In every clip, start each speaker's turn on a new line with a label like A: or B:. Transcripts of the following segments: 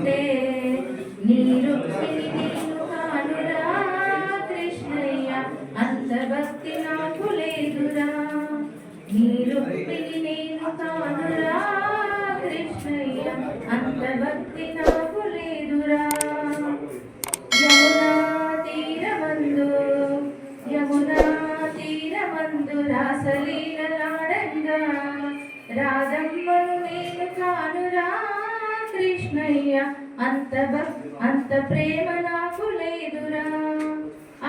A: చూద్దామంటే నీ రుక్మిణి నేను కానురా కృష్ణయ్య, అంత భక్తి నాకు లేదురా. నీ రుక్మిణి నేను కానురా కృష్ణయ్య, అంత భక్తి నాకు లేదురా. యమునా తీరమందు రాసలీలలాడంగా రాధమ్మను నేను కానురా కృష్ణయ్య, అంత ప్రేమ నాకు లేదురా.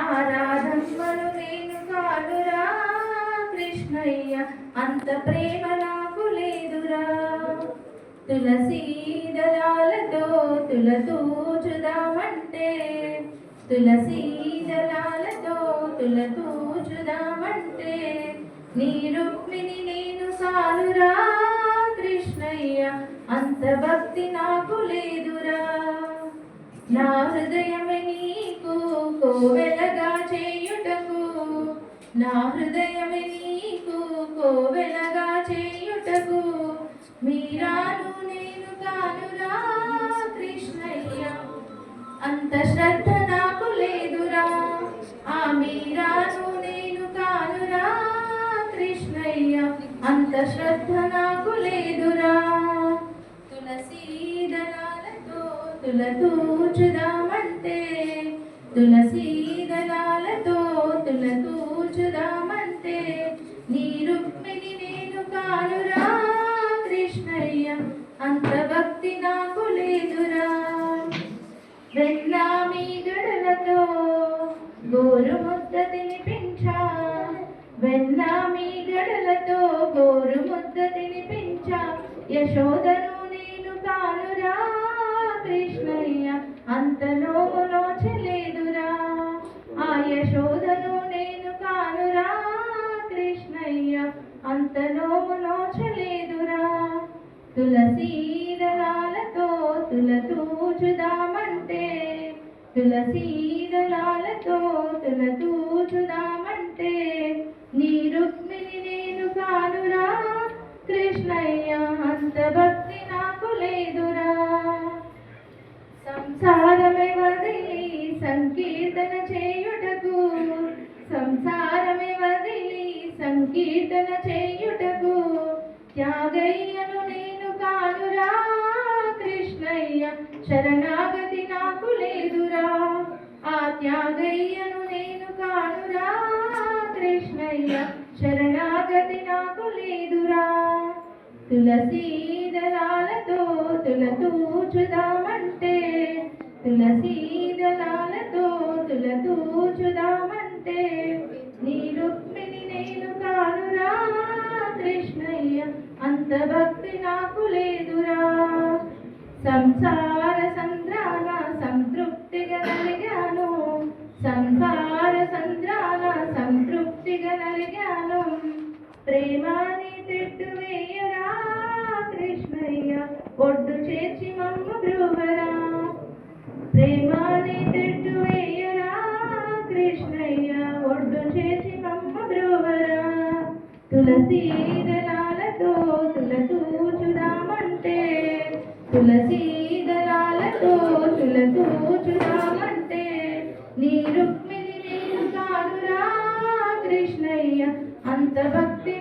A: ఆ రాధమ్మను నేను కానురా కృష్ణయ్య, అంత ప్రేమ నాకు లేదురా. తులసీ దళాలతో తులతూచుదామంటే తులసీ దళాలతో తులతూచుదామంటే నీ రుక్మిణి నేను సాలురా కృష్ణయ్య, అంత భక్తి నాకు లేదురా. నా హృదయమే నీకు కోవెలగా చేయుటకు, నా హృదయమే నీకు కోవెలగా చేయుటకు మీరాను నేను కానురా కృష్ణయ్య, అంత శ్రద్ధ నాకు లేదురా. ఆ మీరాను నేను కానురా కృష్ణయ్య, అంత శ్రద్ధ నాకు లేదురా. తులసీ దళాలతో తులతూచుదామంటే తులసీ దళాలతో తులతూచుదామంటే నీ రుక్మిణి నేను కానురా కృష్ణయ్య, అంత భక్తి నాకు లేదురా. వెన్నా మీ గడలతో గోరు ముద్ద తినిపించా, వెన్నా మీ గడలతో గోరు ముద్ద తినిపించా యశోదను నేను కానురా కృష్ణయ్య, అంత నోము నోచలేదురా. ఆ యశోదను నేను కానురా కృష్ణయ్య, అంత నోము నోచలేదురా. తులసీ దళాలతో తులతూచుదామంటే తులసీ దళాలతో తులతూచుదామంటే నీ రుక్మిణి నేను కానురా కృష్ణయ్య, అంత భక్తి నాకు లేదురా. సంసారమే వదిలి సంకీర్తన చేయుటకు, సంసారమే వదిలి సంకీర్తన చేయుటకు త్యాగయ్యను నేను కానురా కృష్ణయ్య, శరణాగతి నాకు లేదురా. ఆ త్యాగయ్యను నేను కానురా కృష్ణయ్య, శరణాగతి నాకు లేదురా. తులసీ దళాలతో తులతూచుదామంటే తులసీ దళాలతో తులతూచుదామంటే నీ రుక్మిణి నేను కానురా కృష్ణయ్య, అంత భక్తి నాకు లేదురా. సంసార సంద్రాన సంతృప్తిగా నలిగాను, సంసార సంద్రాన సంతృప్తిగా నలిగాను ప్రేమాని తెట్టు వేయరా కృష్ణయ్య, ఒడ్డు చేర్చి మమ్మ బ్రువరా. ప్రేమాని తెట్టు వేయరా కృష్ణయ్య, ఒడ్డు చేర్చి మమ్మ బ్రువరా. తులసీ దళాలతో తులతూచుదామంటే తులసీ దళాలతో తులతూచుదామంటే నీ రుక్మిణి నేను కానురా కృష్ణయ్య, అంత భక్తి